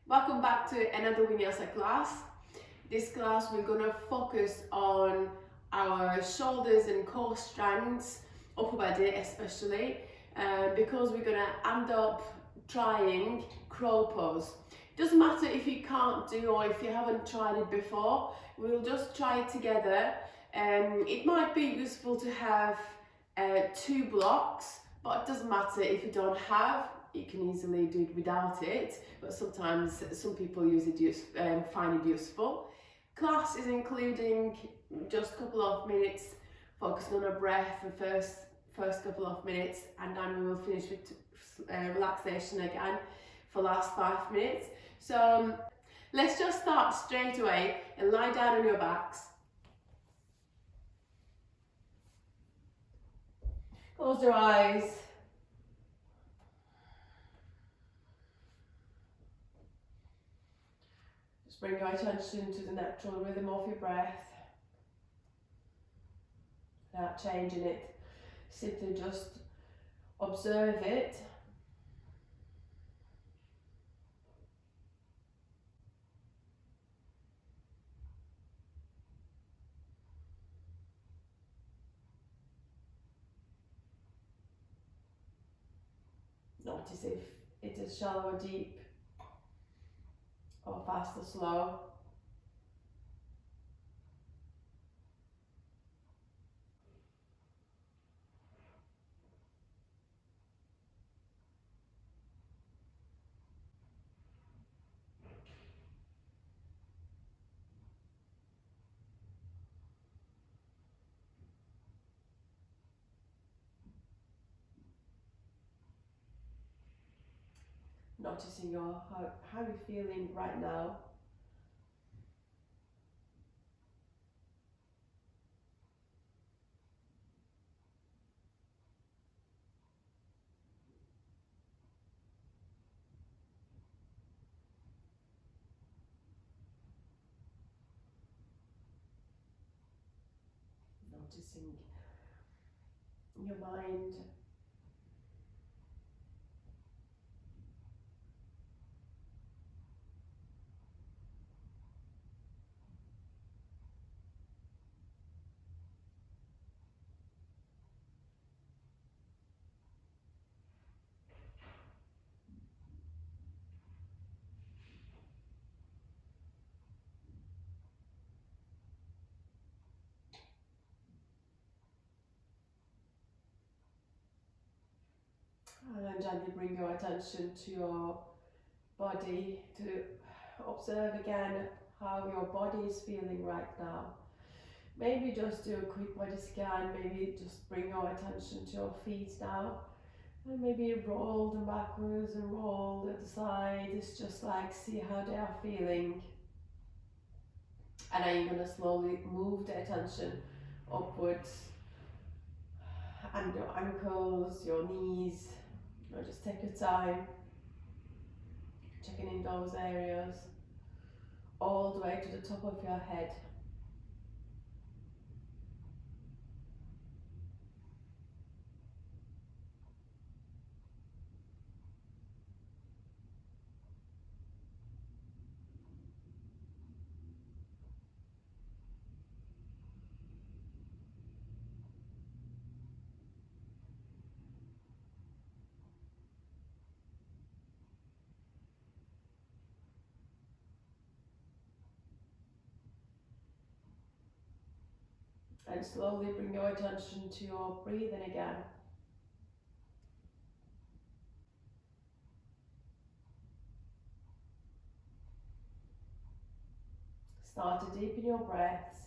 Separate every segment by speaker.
Speaker 1: Welcome back to another Vinyasa class. This class we're gonna focus on our shoulders and core strengths, upper body especially, because we're gonna end up trying crow pose. Doesn't matter if you can't do or if you haven't tried it before, we'll just try it together. It might be useful to have two blocks, but it doesn't matter if you don't have. You can easily do it without it, but sometimes some people find it useful. Class is including just a couple of minutes focusing on our breath for first couple of minutes, and then we will finish with relaxation again for last 5 minutes. So let's just start straight away and lie down on your backs. Close your eyes. Just bring your attention to the natural rhythm of your breath without changing it. Simply just observe it. Notice if it is shallow or deep, or fast or slow. Noticing how you're feeling right now. Noticing your mind. And then gently bring your attention to your body to observe again how your body is feeling right now. Maybe just do a quick body scan, maybe just bring your attention to your feet now. And maybe roll them backwards and roll to the side. It's just like see how they are feeling. And then you're going to slowly move the attention upwards and your ankles, your knees. Just take your time checking in those areas all the way to the top of your head. And slowly bring your attention to your breathing again. Start to deepen your breaths.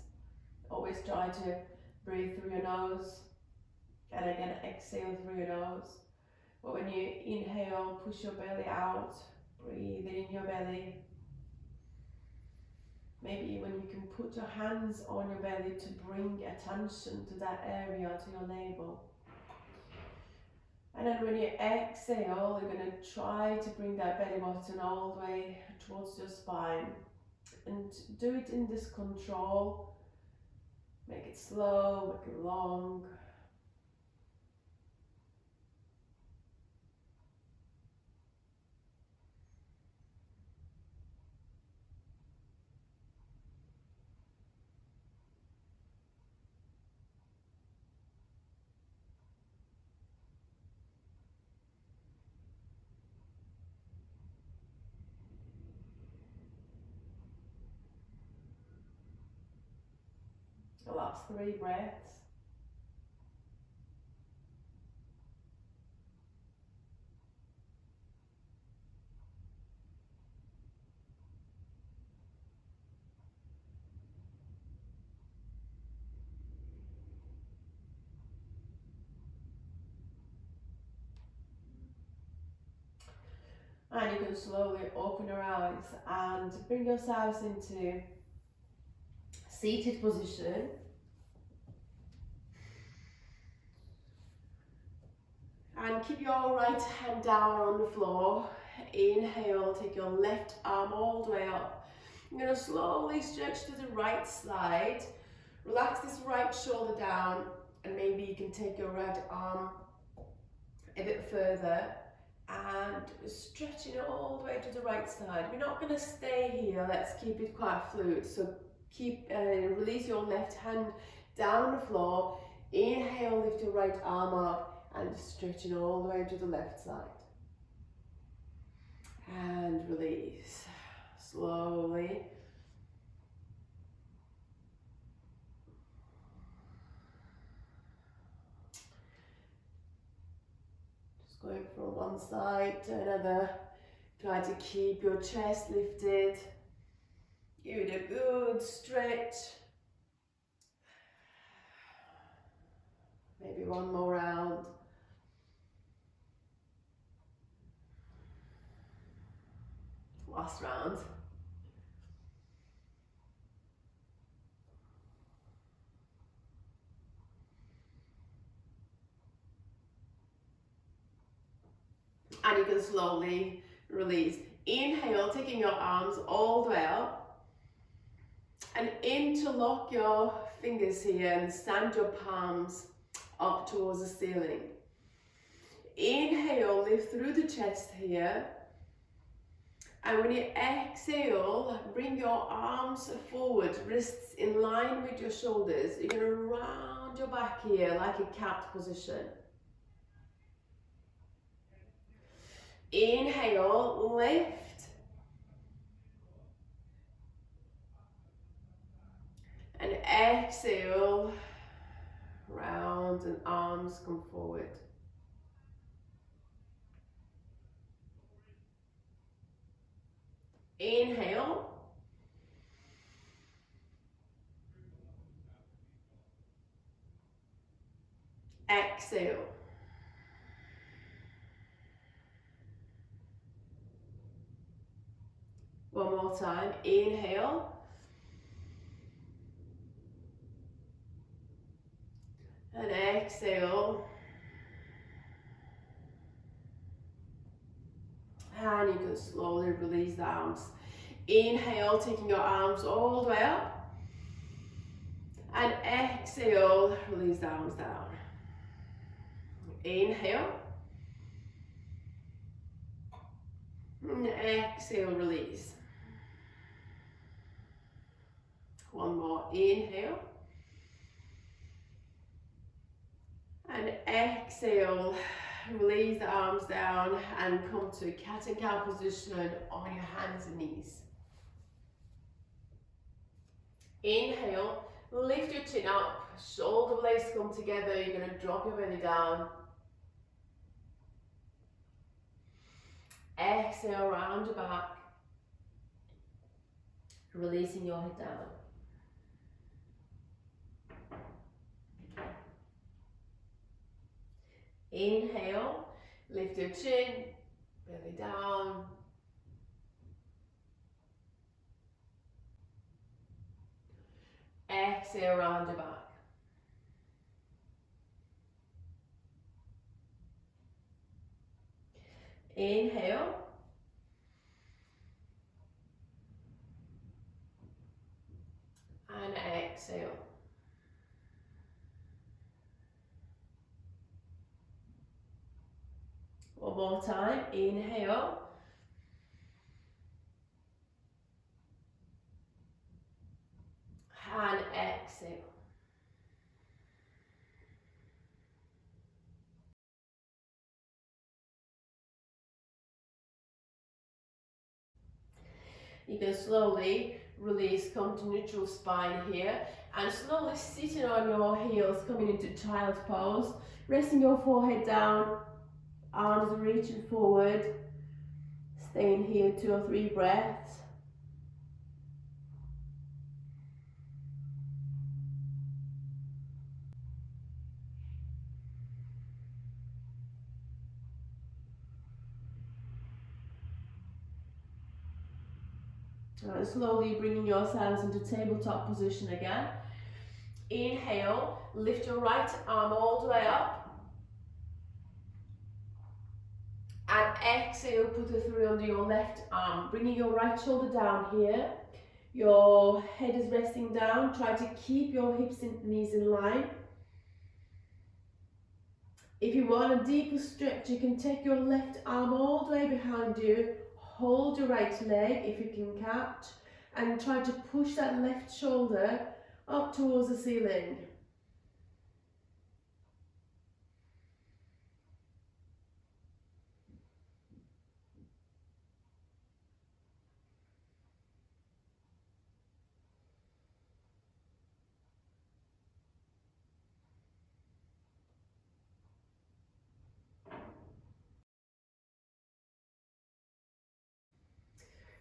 Speaker 1: Always try to breathe through your nose and again exhale through your nose. But when you inhale, push your belly out, breathe in your belly. Maybe even you can put your hands on your belly to bring attention to that area, to your navel. And then when you exhale, you're going to try to bring that belly button all the way towards your spine. And do it in this control. Make it slow, make it long. Well, that's 3 breaths. And you can slowly open your eyes and bring yourselves into seated position. And keep your right hand down on the floor. Inhale, take your left arm all the way up. You're going to slowly stretch to the right side. Relax this right shoulder down, and maybe you can take your right arm a bit further and stretching it all the way to the right side. We're not going to stay here, let's keep it quite fluid. So release your left hand down on the floor. Inhale, lift your right arm up and stretching all the way to the left side. And release slowly. Just going from one side to another. Try to keep your chest lifted. Give it a good stretch. Maybe one more round. Last round. And you can slowly release. Inhale, taking your arms all the way up. And interlock your fingers here and stand your palms up towards the ceiling. Inhale, lift through the chest here. And when you exhale, bring your arms forward, wrists in line with your shoulders. You're going to round your back here like a cat position. Inhale, lift. And exhale, round and arms come forward. Inhale. Exhale. One more time. Inhale. And exhale. And you can slowly release the arms. Inhale, taking your arms all the way up. And exhale, release the arms down. Inhale. And exhale, release. One more. Inhale. And exhale, release the arms down and come to cat and cow position on your hands and knees. Inhale, lift your chin up, shoulder blades come together, you're going to drop your belly down. Exhale, round your back, releasing your head down. Inhale, lift your chin, belly down. Exhale, round your back. Inhale. And exhale. One more time. Inhale. And exhale. You can slowly release, come to neutral spine here, and slowly sitting on your heels, coming into child's pose, resting your forehead down, arms reaching forward, staying here 2 or 3 breaths. Slowly bringing yourselves into tabletop position again. Inhale, lift your right arm all the way up. And exhale, put the through under your left arm. Bringing your right shoulder down here. Your head is resting down. Try to keep your hips and knees in line. If you want a deeper stretch, you can take your left arm all the way behind you. Hold your right leg if you can catch. And try to push that left shoulder up towards the ceiling.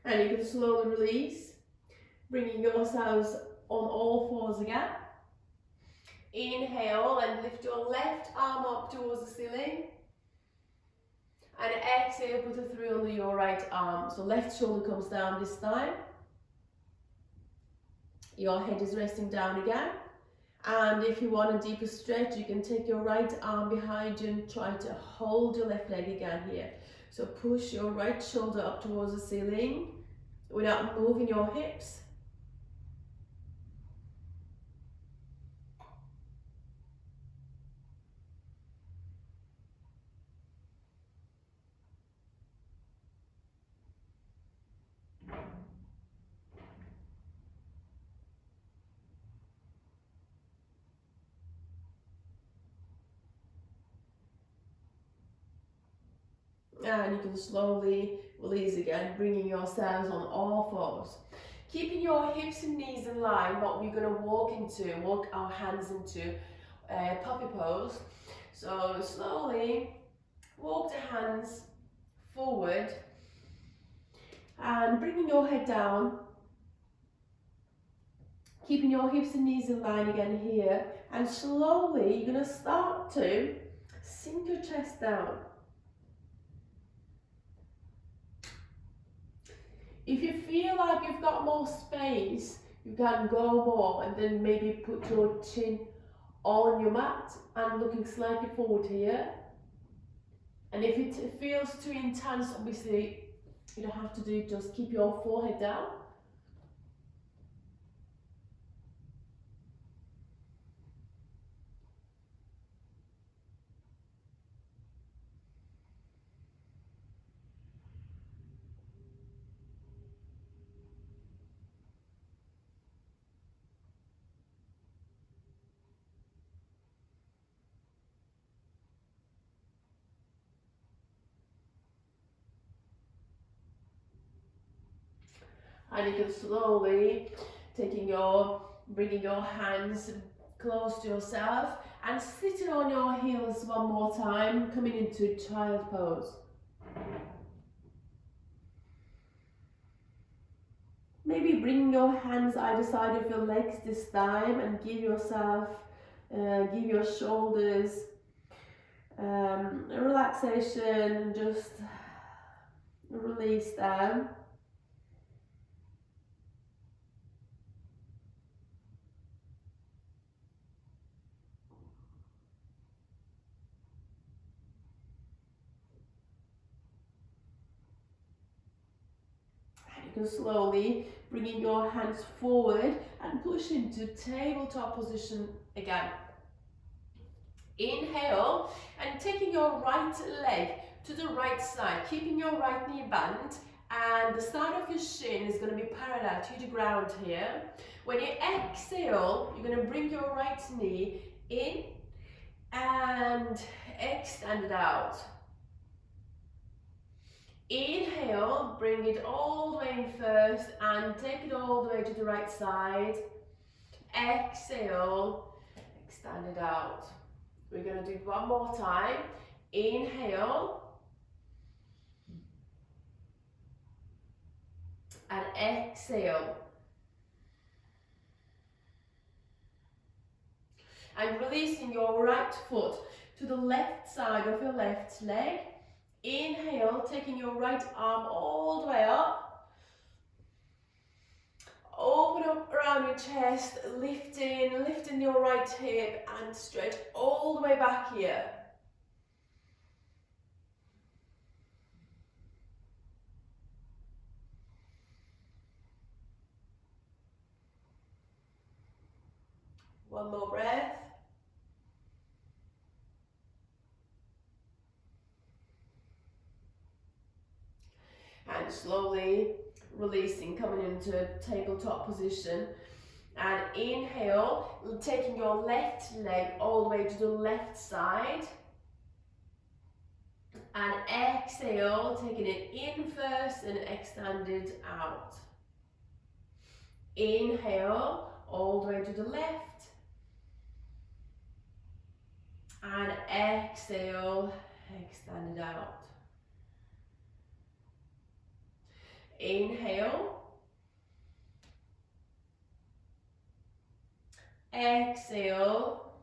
Speaker 1: And you can slowly release, bringing yourselves on all fours again. Inhale and lift your left arm up towards the ceiling. And exhale, put it through under your right arm. So left shoulder comes down this time. Your head is resting down again. And if you want a deeper stretch, you can take your right arm behind you and try to hold your left leg again here. So push your right shoulder up towards the ceiling without moving your hips. And you can slowly release again, bringing yourselves on all fours. Keeping your hips and knees in line, what we're going to walk our hands into puppy pose. So slowly walk the hands forward and bringing your head down. Keeping your hips and knees in line again here. And slowly you're going to start to sink your chest down. If you feel like you've got more space, you can go more and then maybe put your chin on your mat and looking slightly forward here. And if it feels too intense, obviously you don't have to do it, just keep your forehead down. And you can slowly bringing your hands close to yourself and sitting on your heels one more time, coming into child pose. Maybe bring your hands either side of your legs this time and give your shoulders a relaxation and just release them. You can slowly bringing your hands forward and push into tabletop position again. Inhale and taking your right leg to the right side, keeping your right knee bent, and the side of your shin is going to be parallel to the ground here. When you exhale, you're going to bring your right knee in and extend it out. Inhale, bring it all the way in first and take it all the way to the right side. Exhale, extend it out. We're going to do it one more time. Inhale and exhale. And releasing your right foot to the left side of your left leg. Inhale, taking your right arm all the way up. Open up around your chest, lifting your right hip and stretch all the way back here. One more breath. And slowly releasing, coming into tabletop position. And inhale, taking your left leg all the way to the left side. And exhale, taking it in first and extend it out. Inhale, all the way to the left. And exhale, extend it out. Inhale. Exhale.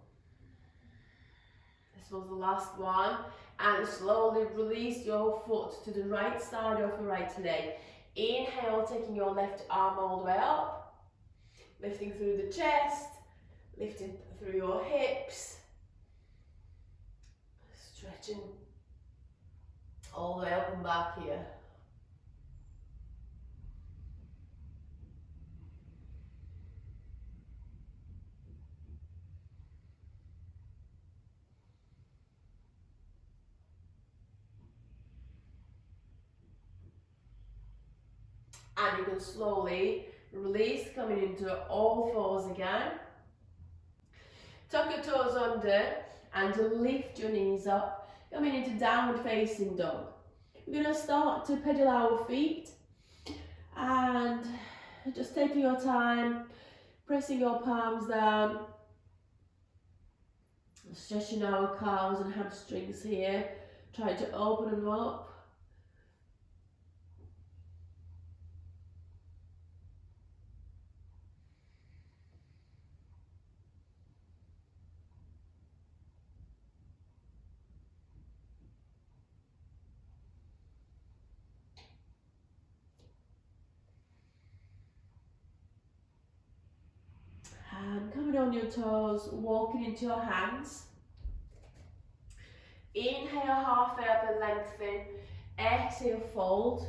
Speaker 1: This was the last one. And slowly release your foot to the right side of your right leg. Inhale, taking your left arm all the way up. Lifting through the chest. Lifting through your hips. Stretching all the way up and back here. And you can slowly release, coming into all fours again. Tuck your toes under and lift your knees up, coming into downward facing dog. We're going to start to pedal our feet and just taking your time, pressing your palms down, stretching our calves and hamstrings here, trying to open them up. And coming on your toes, walking into your hands. Inhale, halfway up and lengthen. Exhale, fold.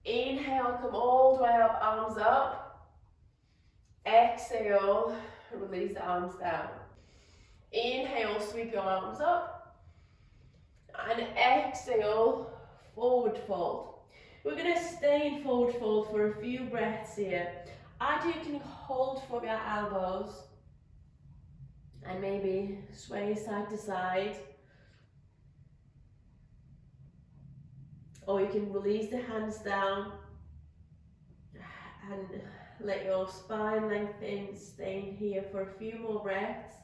Speaker 1: Inhale, come all the way up, arms up. Exhale, release the arms down. Inhale, sweep your arms up. And exhale, forward fold. We're going to stay in forward fold for a few breaths here. Either you can hold from your elbows and maybe sway side to side, or you can release the hands down and let your spine lengthen, staying here for a few more breaths.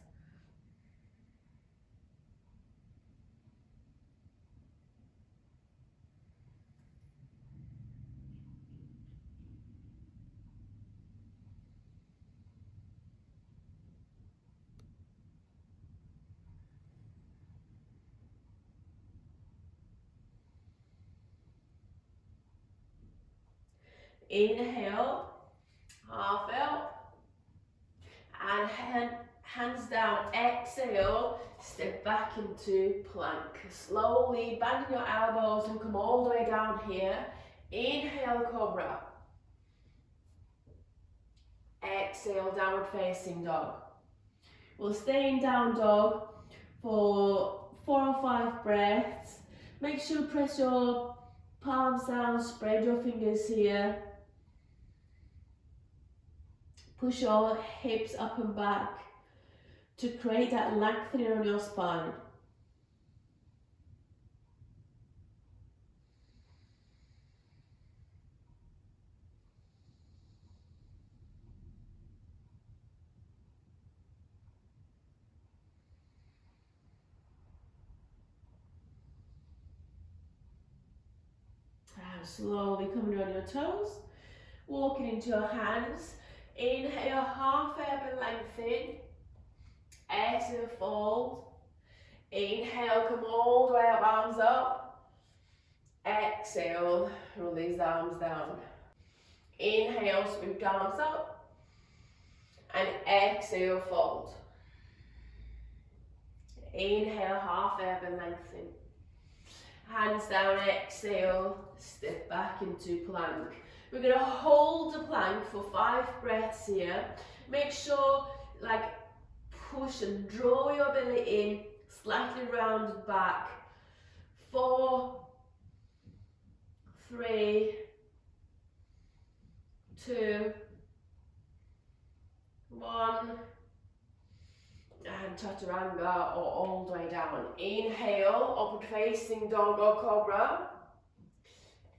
Speaker 1: Inhale, half up, and hands down. Exhale, step back into plank. Slowly bend your elbows and come all the way down here. Inhale, cobra. Exhale, downward facing dog. We'll stay in down dog for 4 or 5 breaths. Make sure to press your palms down, spread your fingers here. Push your hips up and back to create that lengthening on your spine. Slowly coming on your toes, walking into your hands. Inhale, half urban lengthen. Exhale, fold. Inhale, come all the way up, arms up. Exhale, release the arms down. Inhale, sweep the arms up. And exhale, fold. Inhale, half urban lengthen. Hands down, exhale, step back into plank. We're going to hold the plank for 5 breaths here. Make sure, like, push and draw your belly in, slightly rounded back. 4, 3, 2, 1. And chaturanga, or all the way down. Inhale, upward facing dog or cobra.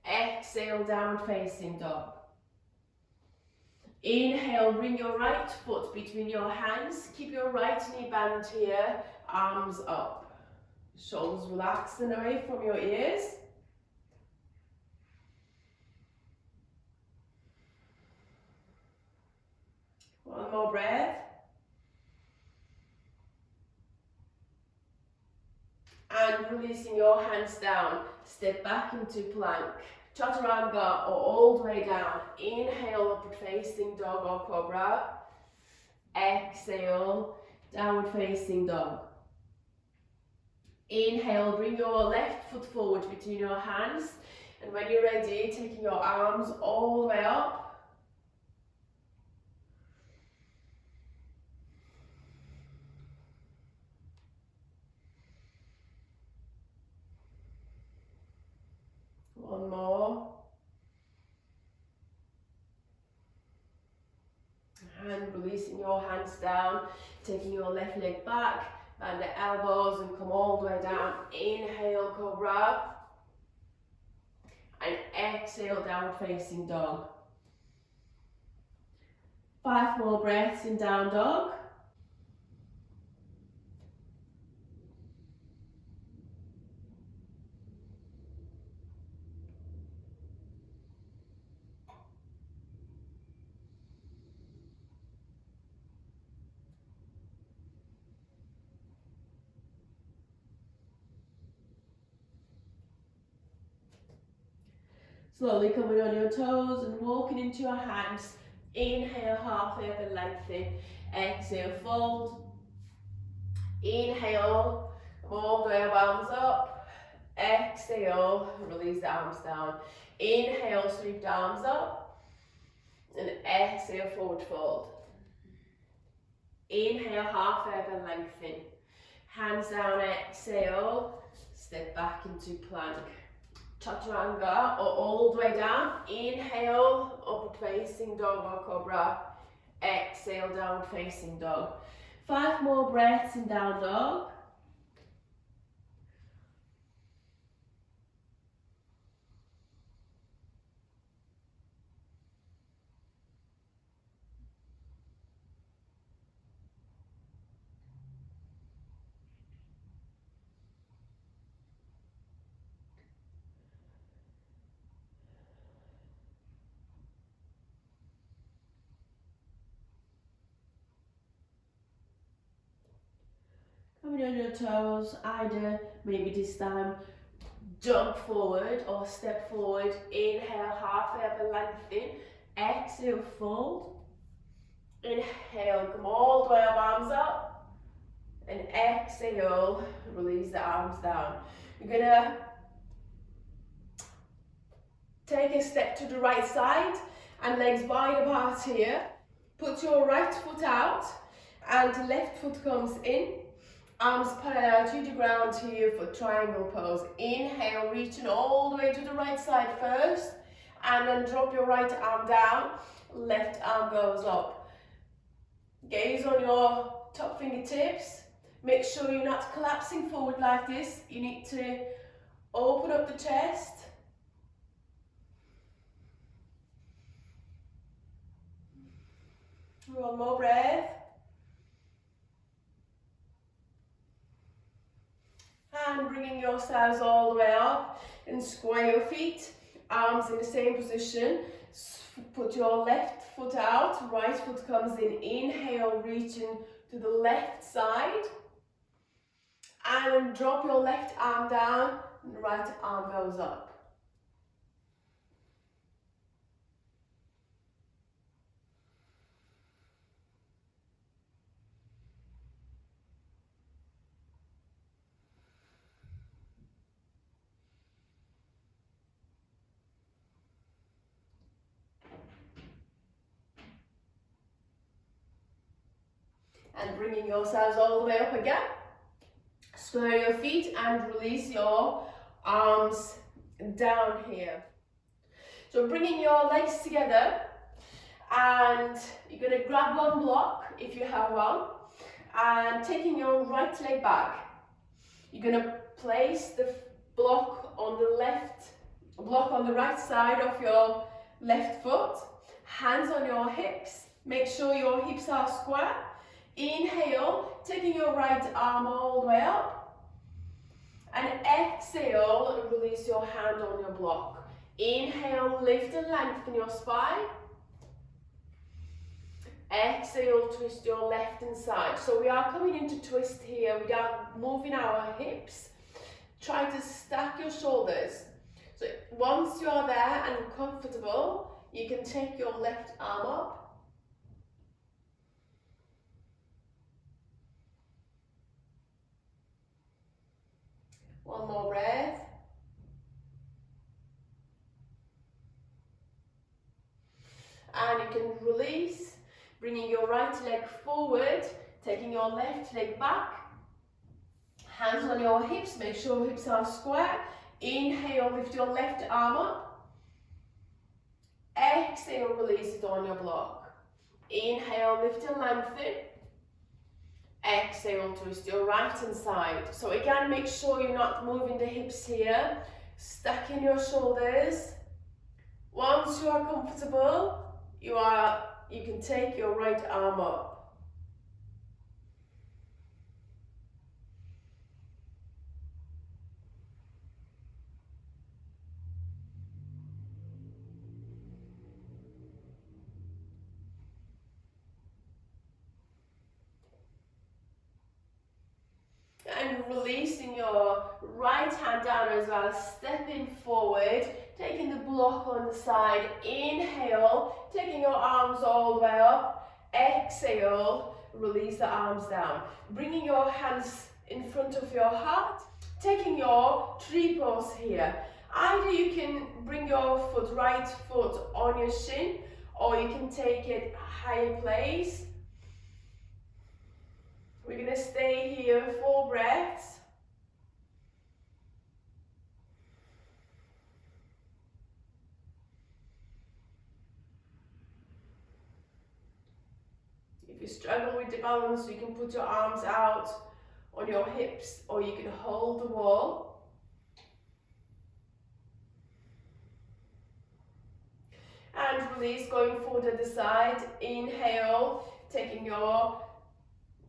Speaker 1: Exhale, downward facing dog. Inhale, bring your right foot between your hands. Keep your right knee bent here, arms up. Shoulders relaxed and away from your ears. One more breath. And releasing your hands down, step back into plank. Chaturanga, or all the way down. Inhale, upward facing dog or cobra. Exhale, downward facing dog. Inhale, bring your left foot forward between your hands. And when you're ready, taking your arms all the way up. One more. And releasing your hands down, taking your left leg back, bend the elbows and come all the way down. Inhale, cobra. And exhale, downward facing dog. 5 more breaths in down dog. Slowly coming on your toes and walking into your hands. Inhale, half urban lengthen. Exhale, fold. Inhale, all the way up, arms up. Exhale, release the arms down. Inhale, sweep the arms up. And exhale, forward fold. Inhale, half urban lengthen. Hands down, exhale. Step back into plank. Chaturanga, or all the way down. Inhale, upward facing dog or cobra. Exhale, downward facing dog. 5 more breaths in down dog. Coming on your toes, either maybe this time jump forward or step forward. Inhale, half urban lengthen. Exhale, fold. Inhale, come all the way up, arms up. And exhale, release the arms down. You're gonna take a step to the right side and legs wide apart here. Put your right foot out and left foot comes in. Arms parallel to the ground here for triangle pose. Inhale, reaching all the way to the right side first. And then drop your right arm down. Left arm goes up. Gaze on your top fingertips. Make sure you're not collapsing forward like this. You need to open up the chest. One more breath. And bringing yourselves all the way up and square your feet. Arms in the same position. Put your left foot out, right foot comes in. Inhale, reaching to the left side. And drop your left arm down, and right arm goes up. And bringing yourselves all the way up again. Square your feet and release your arms down here. So bringing your legs together, and you're going to grab one block if you have one, and taking your right leg back. You're going to place the block on the right side of your left foot, hands on your hips. Make sure your hips are square. Inhale, taking your right arm all the way up, and exhale, release your hand on your block. Inhale, lift and lengthen your spine. Exhale, twist your left hand side. So we are coming into twist here without moving our hips. Try to stack your shoulders. So once you are there and comfortable, you can take your left arm up. One more breath. And you can release, bringing your right leg forward, taking your left leg back. Hands on your hips, make sure hips are square. Inhale, lift your left arm up. Exhale, release it on your block. Inhale, lift and lengthen. Exhale, twist your right hand side. So again, make sure you're not moving the hips here. Stacking your shoulders. Once you are comfortable, you can take your right arm up. And releasing your right hand down as well, stepping forward, taking the block on the side. Inhale, taking your arms all the way up. Exhale, release the arms down. Bringing your hands in front of your heart, taking your tree pose here. Either you can bring your right foot on your shin, or you can take it higher place. We're going to stay here 4 breaths. If you struggle with the balance, you can put your arms out on your hips, or you can hold the wall. And release, going forward at the side. Inhale, taking your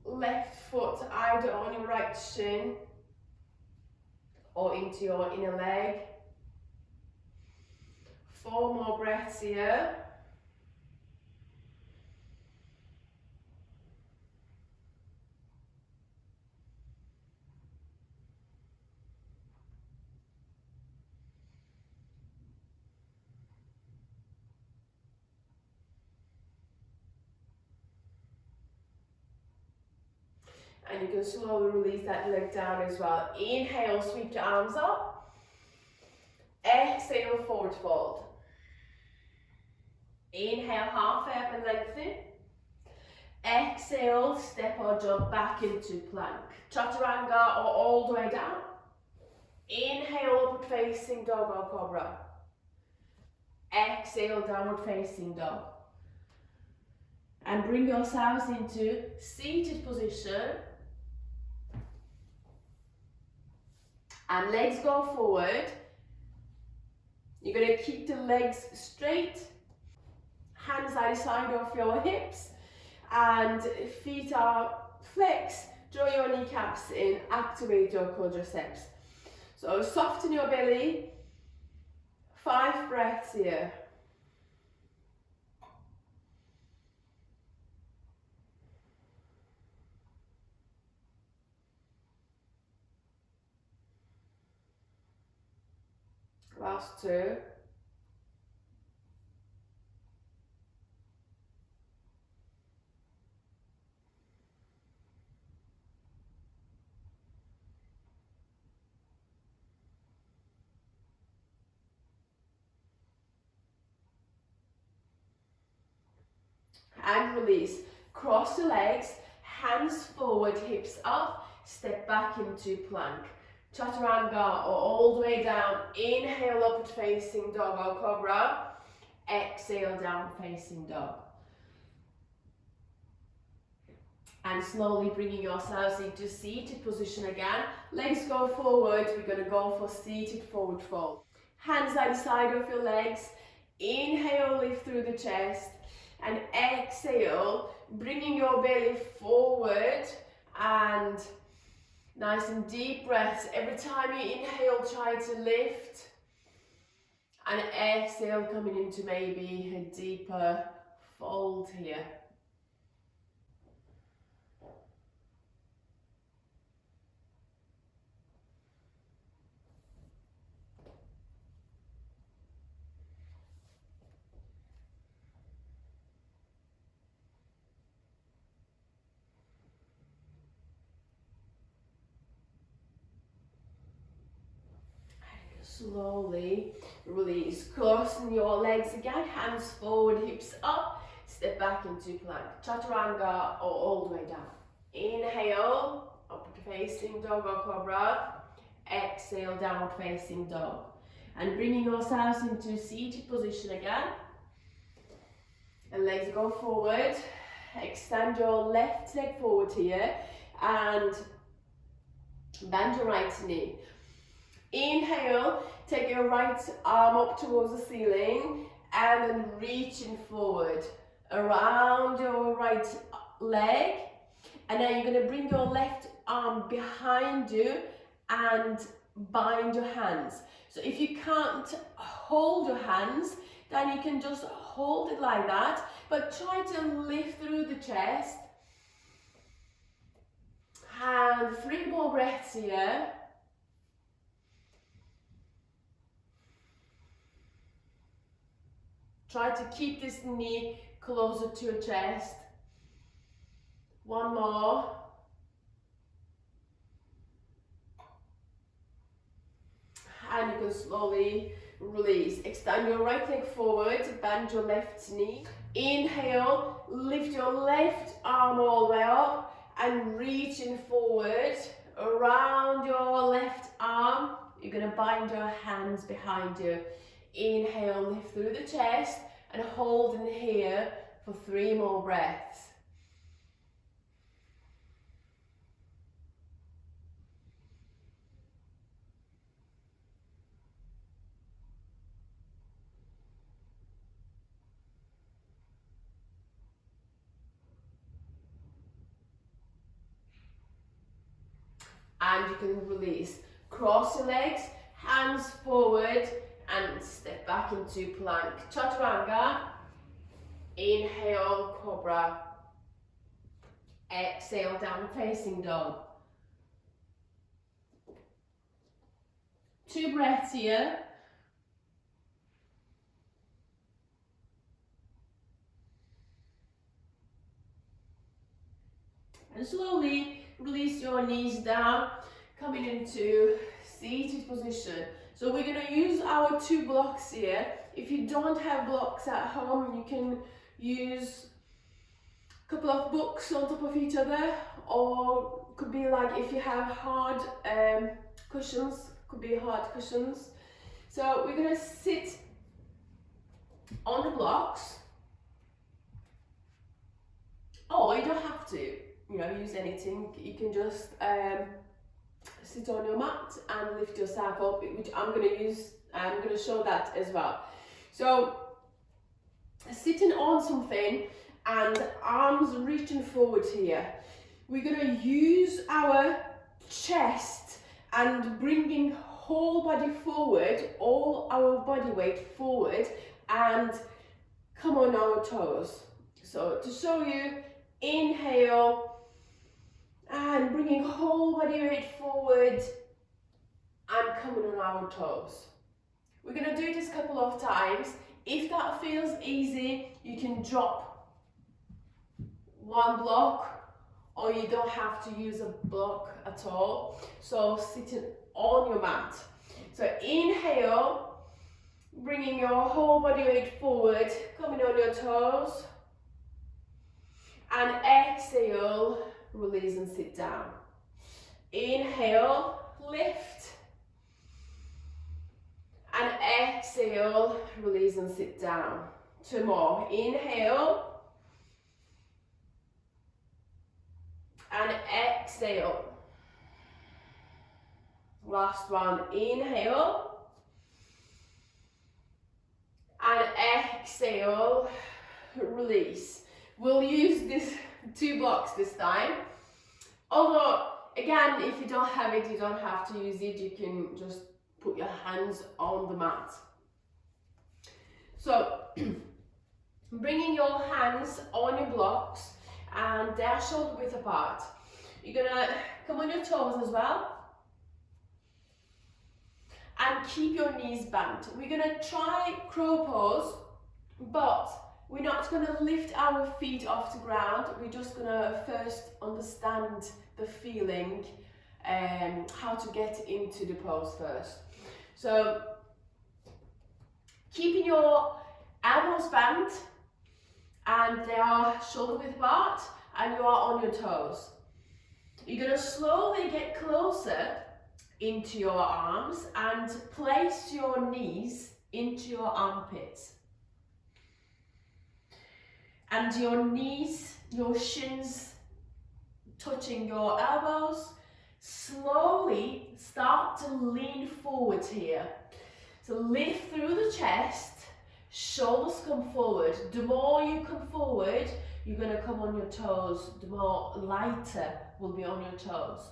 Speaker 1: left foot either on your right shin or into your inner leg. 4 more breaths here. And you can slowly release that leg down as well. Inhale, sweep the arms up. Exhale, forward fold. Inhale, halfway up and lengthen. Exhale, step or jump back into plank. Chaturanga or all the way down. Inhale, upward facing dog or cobra. Exhale, downward facing dog. And bring yourselves into seated position. And legs go forward. You're going to keep the legs straight. Hands either side of your hips. And feet are flexed. Draw your kneecaps in. Activate your quadriceps. So soften your belly. 5 5 breaths here. Last 2. And release. Cross the legs, hands forward, hips up, step back into plank. Chaturanga or all the way down. Inhale, upward facing dog or cobra. Exhale, down facing dog. And slowly bringing yourselves into seated position again. Legs go forward. We're going to go for seated forward fold. Hands either side of your legs. Inhale, lift through the chest. And exhale, bringing your belly forward, and nice and deep breaths. Every time you inhale, try to lift, and exhale, coming into maybe a deeper fold here. Slowly release, crossing your legs again, hands forward, hips up, step back into plank, chaturanga or all the way down. Inhale, upward facing dog or cobra, exhale, downward facing dog. And bringing yourselves into seated position again. And legs go forward, extend your left leg forward here and bend your right knee. Inhale, take your right arm up towards the ceiling and then reaching forward around your right leg, and then you're going to bring your left arm behind you and bind your hands. So if you can't hold your hands, then you can just hold it like that, but try to lift through the chest. And 3 more breaths here. Try to keep this knee closer to your chest. 1 more. And you can slowly release. Extend your right leg forward, bend your left knee. Inhale, lift your left arm all the way up and reaching forward around your left arm. You're going to bind your hands behind you. Inhale, lift through the chest and hold in here for 3 more breaths. And you can release. Cross your legs, hands forward, and step back into plank. Chaturanga. Inhale, cobra. Exhale, down facing dog. 2 breaths here. And slowly release your knees down, coming into seated position. So we're going to use our 2 blocks here. If you don't have blocks at home, you can use a couple of books on top of each other, or could be like if you have hard cushions, could be hard cushions. So we're going to sit on the blocks. Or you don't have to, use anything. You can just sit on your mat and lift yourself up, which I'm going to show that as well. So sitting on something and arms reaching forward here. We're going to use our chest and bringing whole body forward, all our body weight forward, and come on our toes. So to show you, inhale, and bringing whole body weight forward, and coming on our toes. We're going to do this a couple of times. If that feels easy, you can drop one block, or you don't have to use a block at all. So sitting on your mat. So inhale, bringing your whole body weight forward, coming on your toes. And exhale, release and sit down. Inhale, lift. And exhale, release and sit down. Two more. Inhale. And exhale. Last one. Inhale. And exhale, release. We'll use this 2 blocks this time. Although, again, if you don't have it, you don't have to use it. You can just put your hands on the mat. So, bringing your hands on your blocks, and they're shoulder width apart. You're gonna come on your toes as well. And keep your knees bent. We're gonna try crow pose, but we're not gonna lift our feet off the ground. We're just gonna first understand the feeling and how to get into the pose first. So, keeping your elbows bent, and they are shoulder width apart, and you are on your toes. You're going to slowly get closer into your arms and place your knees into your armpits. And your knees, your shins touching your elbows. Slowly start to lean forward here. So lift through the chest, shoulders come forward. The more you come forward, you're going to come on your toes. The more lighter will be on your toes.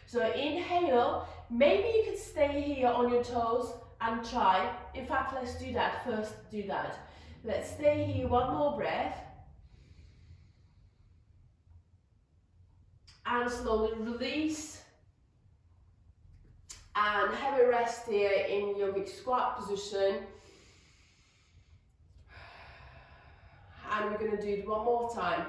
Speaker 1: So inhale, maybe you could stay here on your toes and try. In fact, let's do that. First do that. Let's stay here, one more breath. And slowly release. And have a rest here in yogic squat position. And we're going to do it one more time.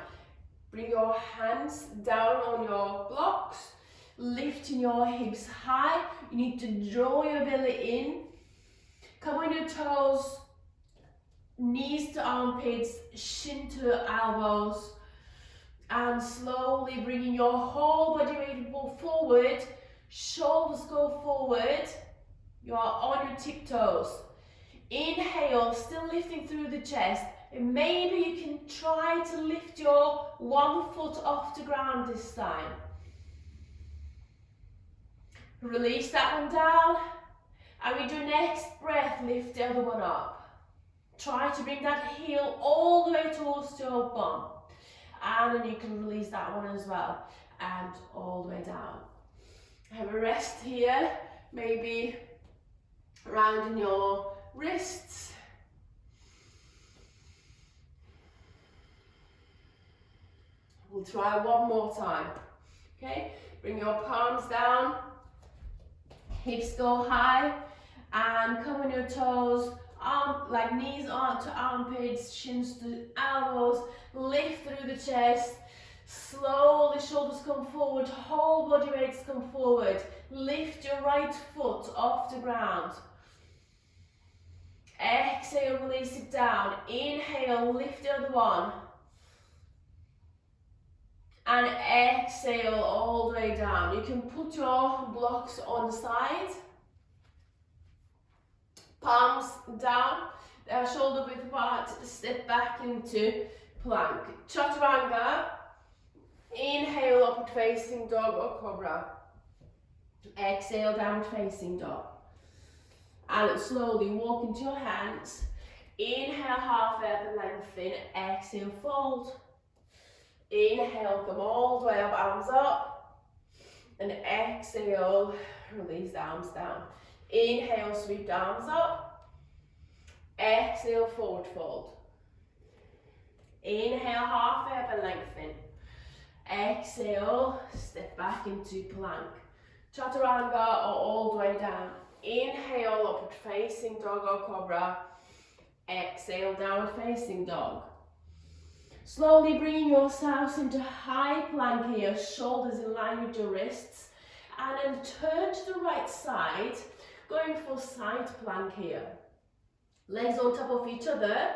Speaker 1: Bring your hands down on your blocks, lifting your hips high. You need to draw your belly in. Come on your toes, knees to armpits, shin to elbows. And slowly bringing your whole body weight forward. Shoulders go forward. You are on your tiptoes. Inhale, still lifting through the chest. And maybe you can try to lift your one foot off the ground this time. Release that one down. And with your next breath, lift the other one up. Try to bring that heel all the way towards your bum. And then you can release that one as well. And all the way down. Have a rest here, maybe rounding your wrists. We'll try one more time. Okay, bring your palms down, hips go high, and come on your toes, like knees on to armpits, shins to elbows, lift through the chest. Slowly shoulders come forward, whole body weights come forward. Lift your right foot off the ground. Exhale, release it down. Inhale, lift the other one. And exhale all the way down. You can put your blocks on the side. Palms down, shoulder width apart, step back into plank. Chaturanga. Inhale, upward facing dog or cobra. Exhale, downward facing dog. And slowly walk into your hands. Inhale, halfway up and lengthen. Exhale, fold. Inhale, come all the way up, arms up. And exhale, release the arms down. Inhale, sweep the arms up. Exhale, forward fold. Inhale, halfway up and lengthen. Exhale, step back into plank. Chaturanga or all the way down. Inhale, upward facing dog or cobra. Exhale, downward facing dog. Slowly bringing yourselves into high plank here, shoulders in line with your wrists. And then turn to the right side, going for side plank here. Legs on top of each other.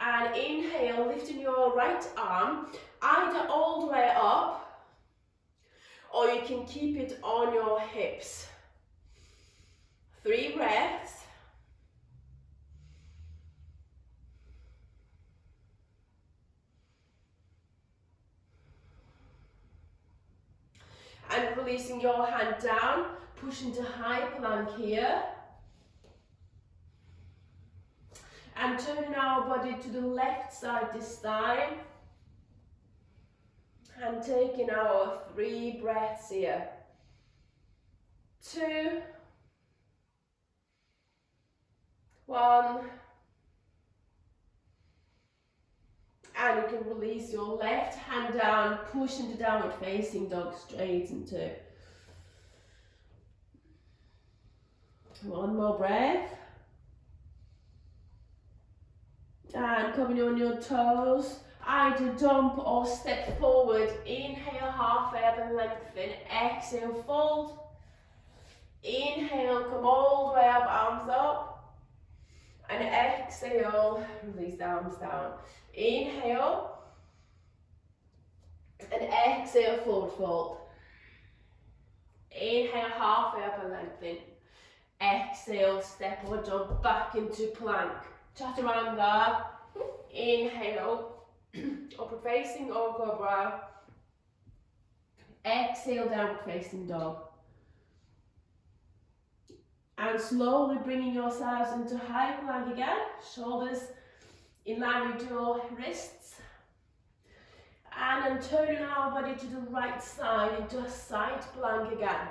Speaker 1: And inhale, lifting your right arm, either all the way up, or you can keep it on your hips. 3 breaths. And releasing your hand down, push into high plank here. And turning our body to the left side this time. And taking our 3 breaths here. 2, 1. And you can release your left hand down, push into downward facing dog straight into. 1 more breath. And coming on your toes, either jump or step forward. Inhale, halfway up and lengthen. Exhale, fold. Inhale, come all the way up, arms up. And exhale, release the arms down. Inhale. And exhale, forward fold. Inhale, halfway up and lengthen. Exhale, step or jump back into plank. Chaturanga. Inhale, upward facing or cobra. Exhale, downward facing dog. And slowly bringing yourselves into high plank again. Shoulders in line with your wrists. And then turning our body to the right side into a side plank again.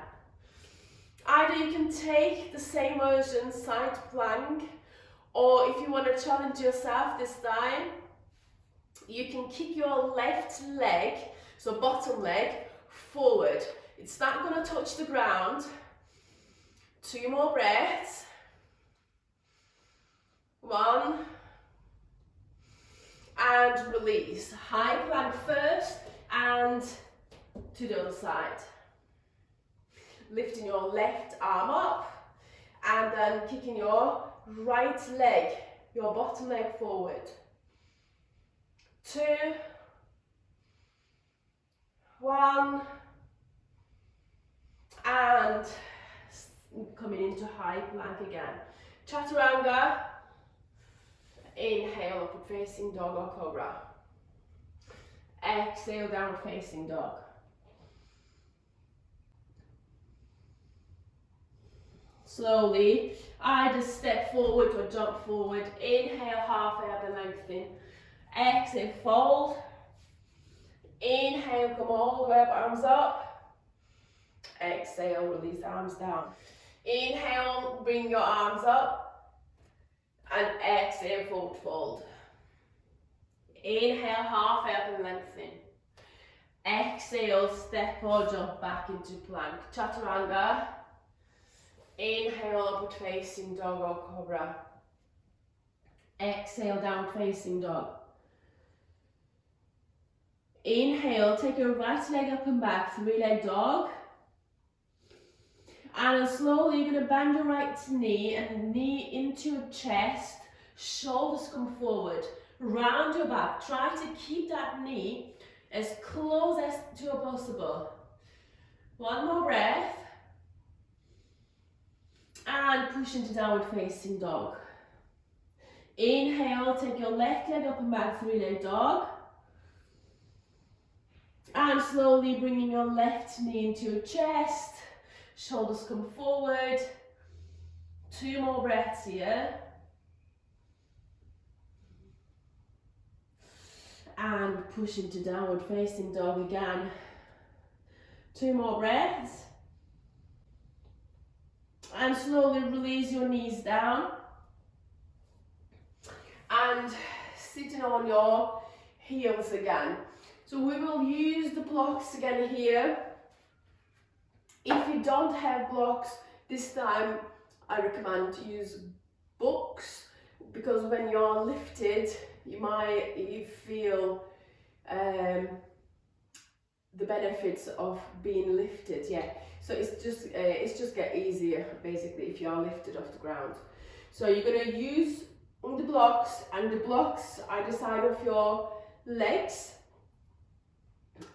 Speaker 1: Either you can take the same motion, side plank, or if you want to challenge yourself this time, you can kick your left leg, so bottom leg, forward. It's not going to touch the ground. 2 more breaths. 1. And release. High plank first and to the other side. Lifting your left arm up and then kicking your right leg, your bottom leg forward. 2, 1, and coming into high plank again. Chaturanga. Inhale, upward facing dog or cobra. Exhale, downward facing dog. Slowly, either step forward or jump forward. Inhale, halfway up and lengthen. Exhale, fold. Inhale, come all the way up, arms up. Exhale, release the arms down. Inhale, bring your arms up. And exhale, forward fold. Inhale, halfway up and lengthen. Exhale, step or jump back into plank. Chaturanga. Inhale, upward facing dog or cobra. Exhale, downward facing dog. Inhale, take your right leg up and back, 3-leg dog. And then slowly you're going to bend your right knee and knee into your chest. Shoulders come forward. Round your back. Try to keep that knee as close as to possible. 1 more breath. And push into downward facing dog. Inhale, take your left leg up and back, 3-leg dog. And slowly bringing your left knee into your chest. Shoulders come forward. 2 more breaths here. And push into downward facing dog again. 2 more breaths. and slowly release your knees down. And sitting on your heels again. So we will use the blocks again here. If you don't have blocks this time, I recommend to use books, because when you're lifted, you feel the benefits of being lifted. Yeah. So it's just get easier basically if you are lifted off the ground. So you're gonna use the blocks, and the blocks either side of your legs,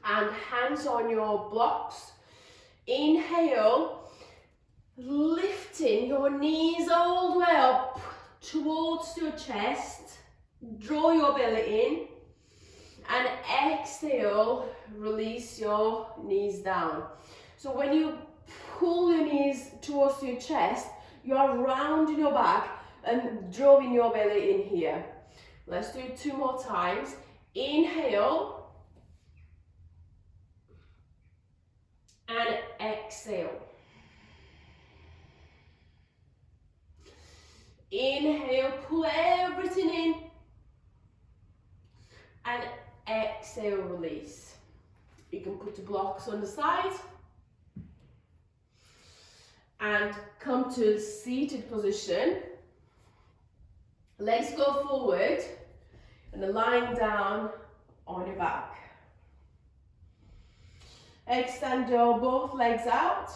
Speaker 1: and hands on your blocks. Inhale, lifting your knees all the way up towards your chest. Draw your belly in, and exhale, release your knees down. So when you pull your knees towards your chest, you are rounding your back and drawing your belly in here. Let's do it 2 more times. Inhale and exhale. Inhale, pull everything in, and exhale, release. You can put the blocks on the side and come to seated position. Legs go forward and then lying down on your back. Extend your both legs out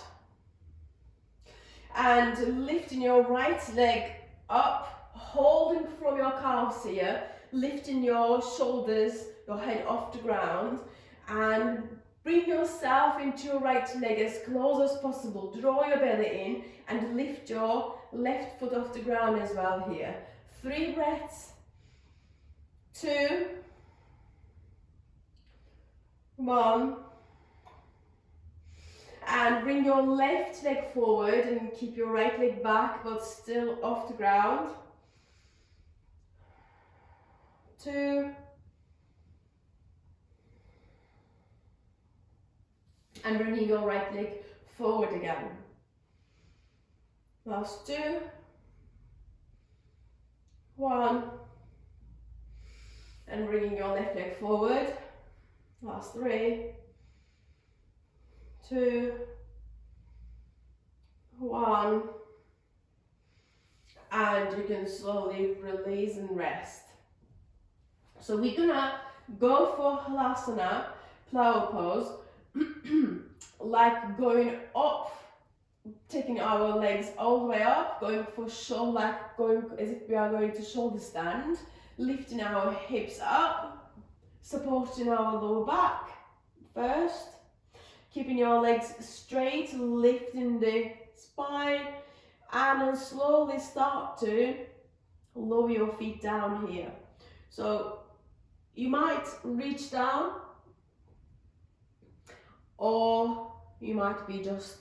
Speaker 1: and lifting your right leg up, holding from your calves here, lifting your shoulders, your head off the ground, and bring yourself into your right leg as close as possible. Draw your belly in and lift your left foot off the ground as well here. 3 breaths. 2, 1. And bring your left leg forward and keep your right leg back but still off the ground. 2. And bringing your right leg forward again. Last 2. 1. And bringing your left leg forward. Last 3. 2. 1. And you can slowly release and rest. So we're gonna go for Halasana, flower pose, like going up, taking our legs all the way up, going for shoulder, like going as if we are going to shoulder stand, lifting our hips up, supporting our lower back first, keeping your legs straight, lifting the spine, and then slowly start to lower your feet down here. So you might reach down, or you might be just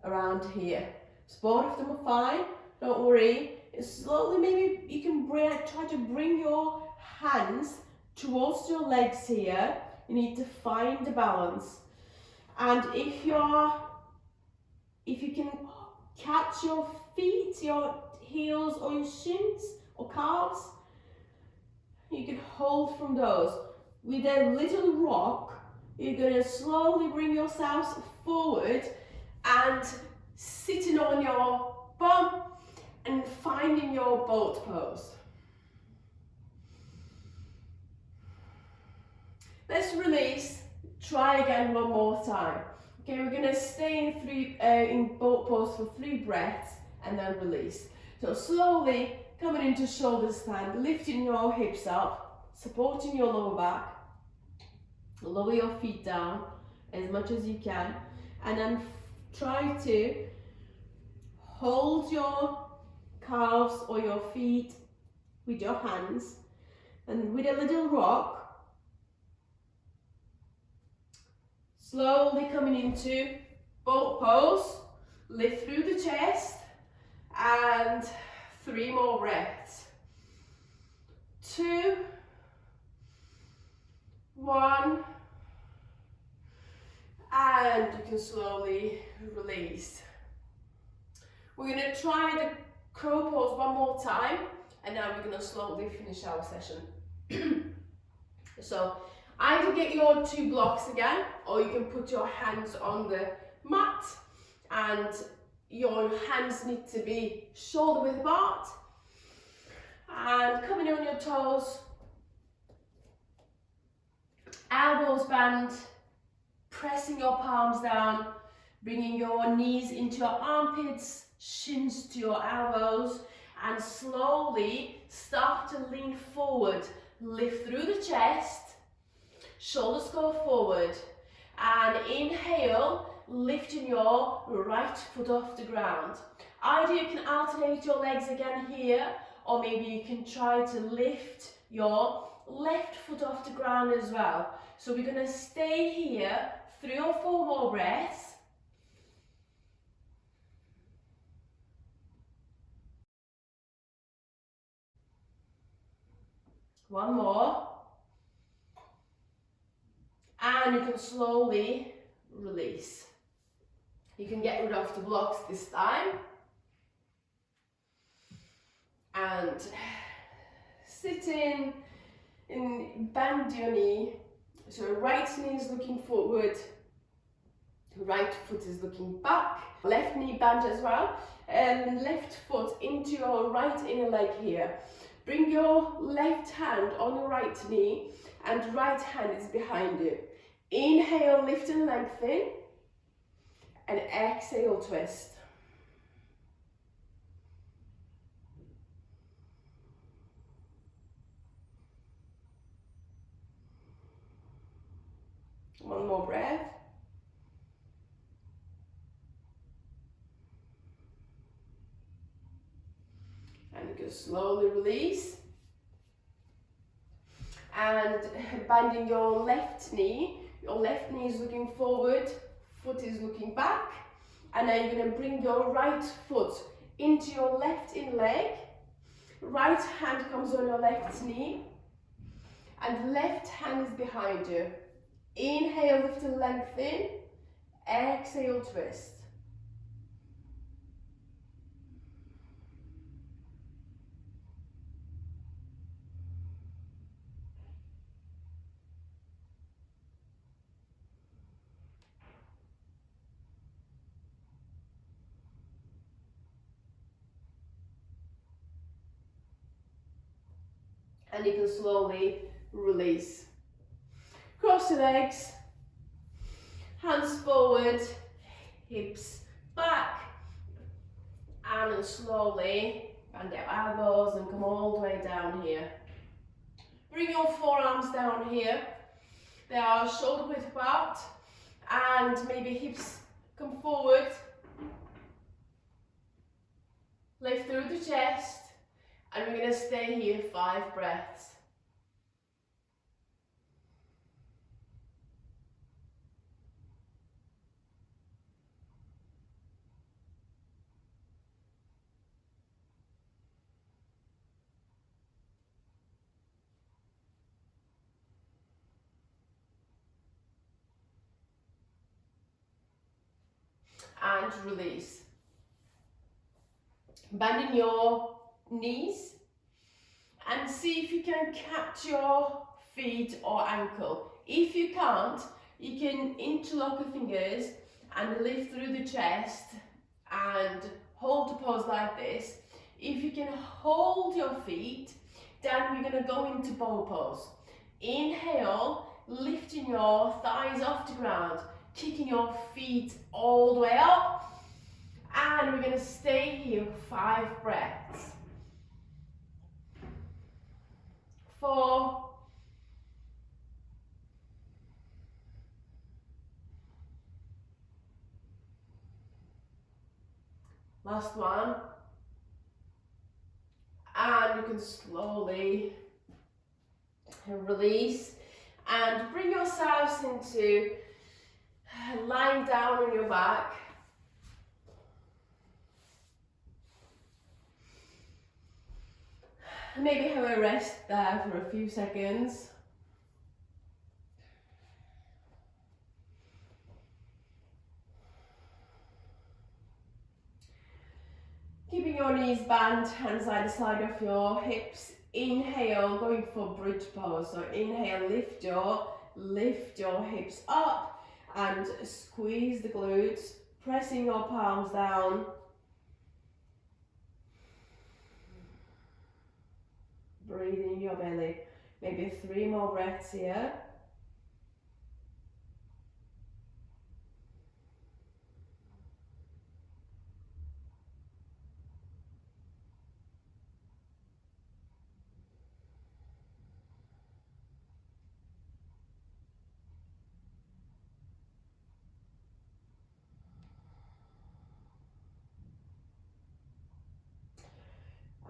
Speaker 1: around here. So both of them are fine, don't worry. Slowly, maybe you can try to bring your hands towards your legs here. You need to find the balance. And if you can catch your feet, your heels or your shins or calves, you can hold from those. With a little rock, you're going to slowly bring yourselves forward and sitting on your bum and finding your boat pose. Let's release. Try again 1 more time. Okay, we're going to stay in boat pose for 3 breaths and then release. So slowly coming into shoulder stand, lifting your hips up, supporting your lower back. Lower your feet down as much as you can, and then try to hold your calves or your feet with your hands, and with a little rock, slowly coming into boat pose, lift through the chest, and 3 more breaths. 2, 1, and you can slowly release. We're going to try the crow pose one more time, and now we're going to slowly finish our session. So either get your 2 blocks again, or you can put your hands on the mat, and your hands need to be shoulder width apart, and coming on your toes, elbows bent, pressing your palms down, bringing your knees into your armpits, shins to your elbows, and slowly start to lean forward. Lift through the chest, shoulders go forward, and inhale, lifting your right foot off the ground. Either you can alternate your legs again here, or maybe you can try to lift your left foot off the ground as well. So we're going to stay here 3 or 4 more breaths. One more. And you can slowly release. You can get rid of the blocks this time. And sit in and bend your knee. So right knee is looking forward, right foot is looking back, left knee bent as well, and left foot into your right inner leg here. Bring your left hand on your right knee and right hand is behind you. Inhale, lift and lengthen, and exhale, twist. One more breath. And you can slowly release. And bending your left knee is looking forward, foot is looking back. And then you're going to bring your right foot into your left inner leg. Right hand comes on your left knee. And left hand is behind you. Inhale, lift and lengthen. Exhale, twist. And you can slowly release. Cross your legs, hands forward, hips back, and then slowly bend your elbows and come all the way down here. Bring your forearms down here. They are shoulder width apart, and maybe hips come forward. Lift through the chest, and we're going to stay here 5 breaths. And release. Bending your knees and see if you can catch your feet or ankle. If you can't, you can interlock your fingers and lift through the chest and hold the pose like this. If you can hold your feet, then we're going to go into bow pose. Inhale, lifting your thighs off the ground, kicking your feet all the way up, and we're going to stay here 5 breaths. 4, 1, and you can slowly release and bring yourselves into lying down on your back. Maybe have a rest there for a few seconds. your knees bent, hands either side of your hips. Inhale, going for bridge pose. So inhale, lift your hips up and squeeze the glutes, pressing your palms down. Breathe in your belly. Maybe 3 more breaths here.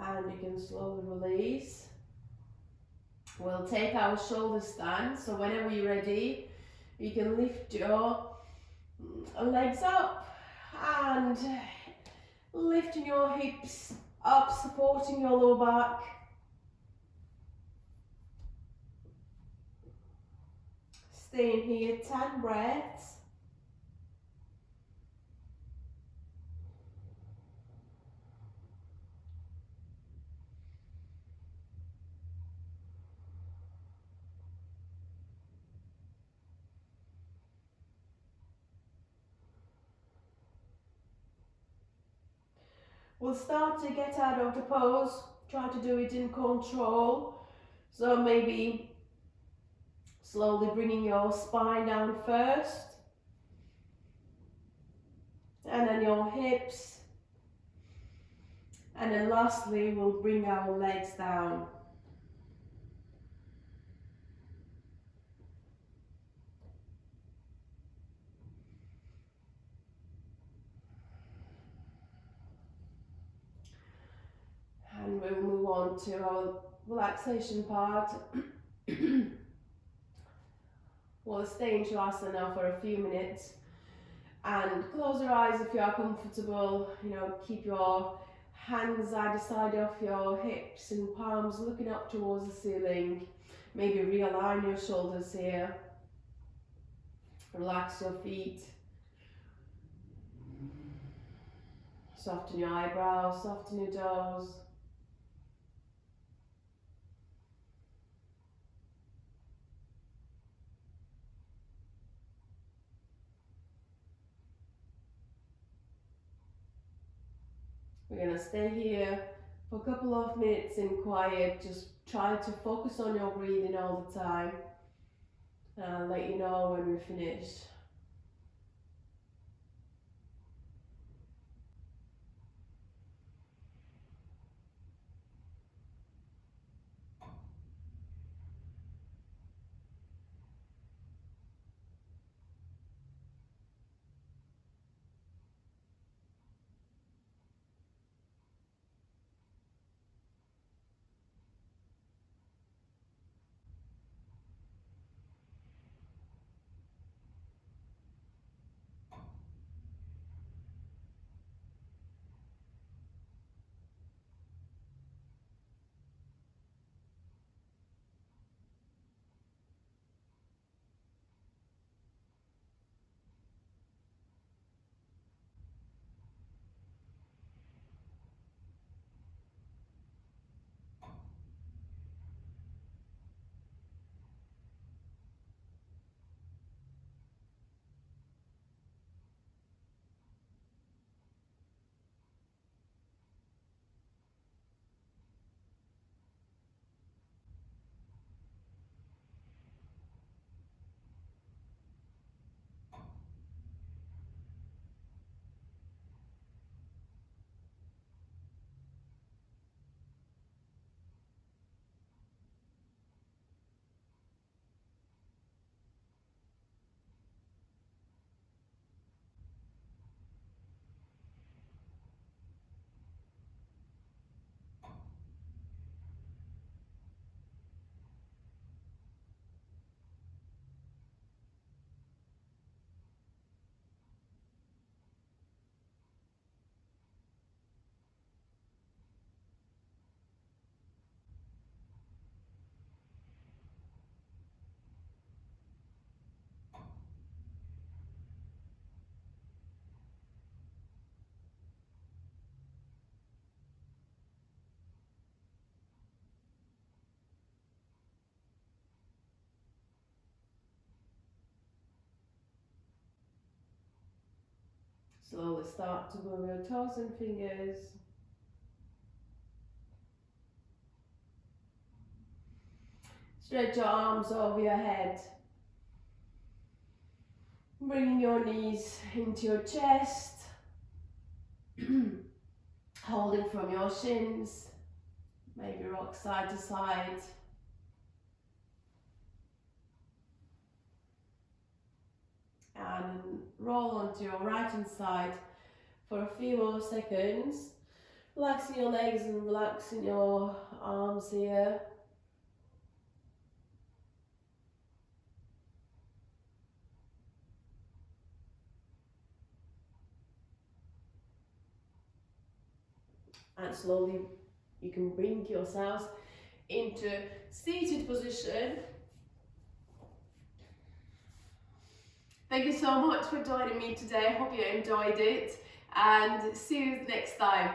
Speaker 1: And you can slowly release. We'll take our shoulder stand. So whenever you're ready, you can lift your legs up and lifting your hips up, supporting your lower back. Staying here 10 breaths. We'll start to get out of the pose. Try to do it in control. So maybe slowly bringing your spine down first. And then your hips. And then lastly, we'll bring our legs down. And we'll move on to our relaxation part. We'll stay in Shavasana now for a few minutes. And close your eyes if you are comfortable. Keep your hands either side of your hips and palms looking up towards the ceiling. Maybe realign your shoulders here. Relax your feet. Soften your eyebrows, soften your toes. We're going to stay here for a couple of minutes in quiet. Just try to focus on your breathing all the time. And I'll let you know when we're finished. Slowly start to move your toes and fingers. Stretch your arms over your head. Bringing your knees into your chest. Holding from your shins. Maybe rock side to side. And roll onto your right hand side for a few more seconds. Relaxing your legs and relaxing your arms here. And slowly you can bring yourselves into seated position. Thank you so much for joining me today. I hope you enjoyed it and see you next time.